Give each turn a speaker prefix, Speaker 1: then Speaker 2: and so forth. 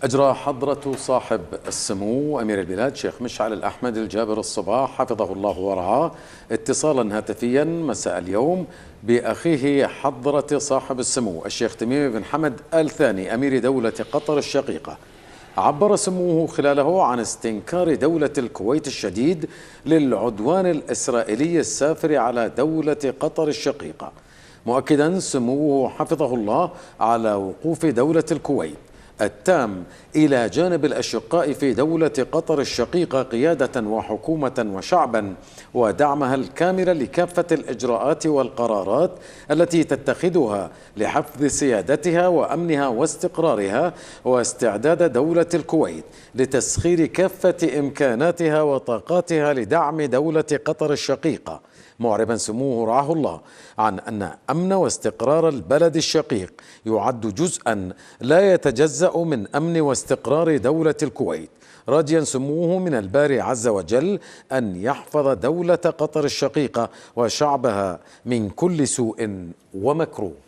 Speaker 1: أجرى حضرة صاحب السمو أمير البلاد شيخ مشعل الأحمد الجابر الصباح حفظه الله ورعاه اتصالا هاتفيا مساء اليوم بأخيه حضرة صاحب السمو الشيخ تميم بن حمد آل ثاني أمير دولة قطر الشقيقة. عبر سموه خلاله عن استنكار دولة الكويت الشديد للعدوان الإسرائيلي السافر على دولة قطر الشقيقة، مؤكدا سموه حفظه الله على وقوف دولة الكويت التام إلى جانب الأشقاء في دولة قطر الشقيقة قيادة وحكومة وشعبا، ودعمها الكامل لكافة الإجراءات والقرارات التي تتخذها لحفظ سيادتها وأمنها واستقرارها، واستعداد دولة الكويت لتسخير كافة إمكاناتها وطاقاتها لدعم دولة قطر الشقيقة، معربا سموه رعاه الله عن أن أمن واستقرار البلد الشقيق يعد جزءا لا يتجزأ من أمن واستقرار دولة الكويت، راجيا سموه من الباري عز وجل أن يحفظ دولة قطر الشقيقة وشعبها من كل سوء ومكروه.